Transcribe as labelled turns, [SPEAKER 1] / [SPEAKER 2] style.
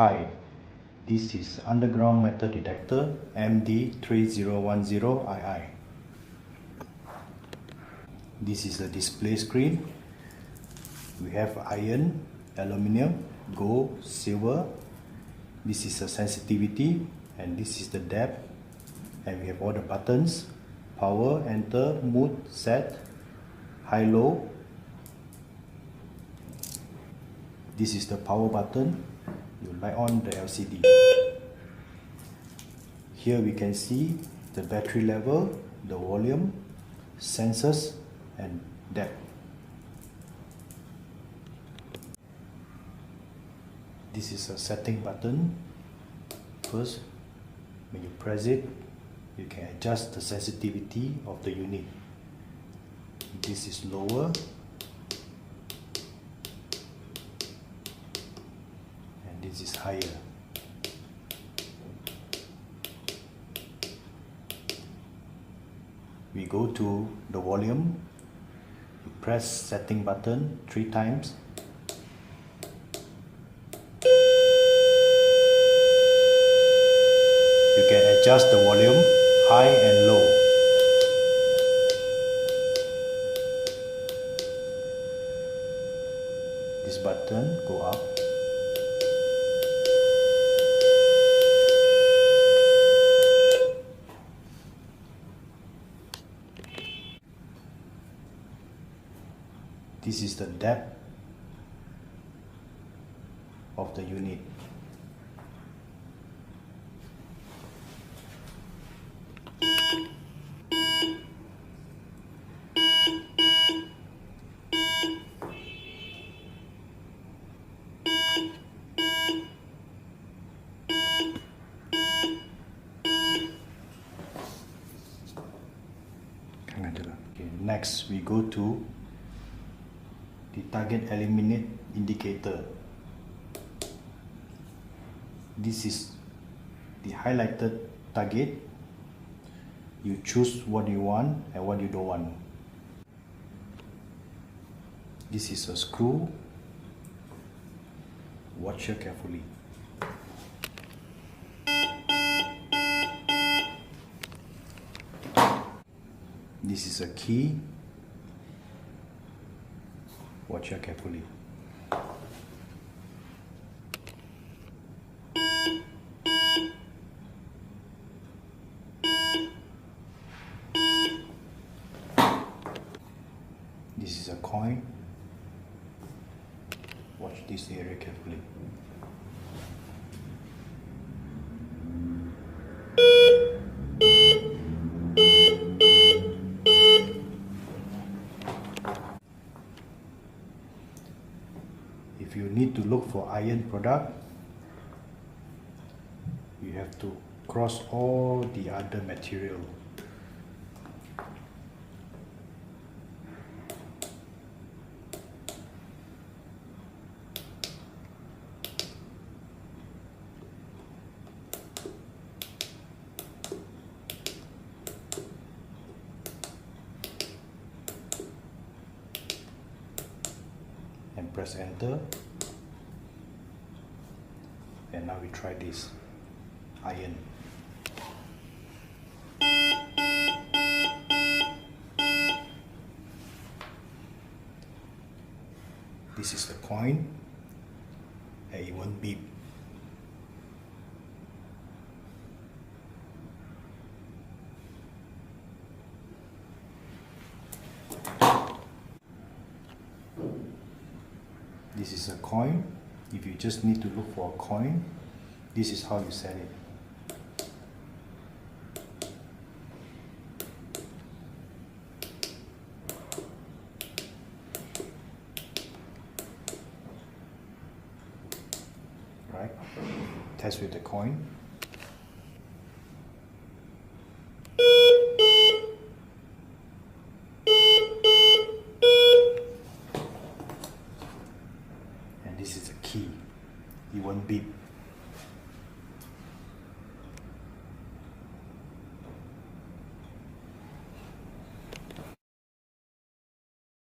[SPEAKER 1] Hi, this is underground metal detector MD3010II. This is the display screen. We have iron, aluminium, gold, silver. This is the sensitivity and this is the depth. And we have all the buttons: power, enter, mode, set, high, low. This is the power button. You light on the LCD. Here we can see the battery level, the volume, sensors and depth. This is a setting button. First, when you press it, you can adjust the sensitivity of the unit. This is lower and this is higher. We go to the volume. You press setting button 3 times. You can adjust the volume high and low. This button go up. This is the depth of the unit. Okay, next we go to the target eliminate indicator. This is the highlighted target. You choose what you want and what you don't want. This is a screw. Watch it carefully. This is a key. Watch it carefully. This is a coin. Watch this area carefully. If you need to look for iron product, you have to cross all the other material. And press enter. And now we try this iron. This is the coin and it won't beep. This is a coin. If you just need to look for a coin, this is how you set it. test with the coin. And this is the key. It won't beep.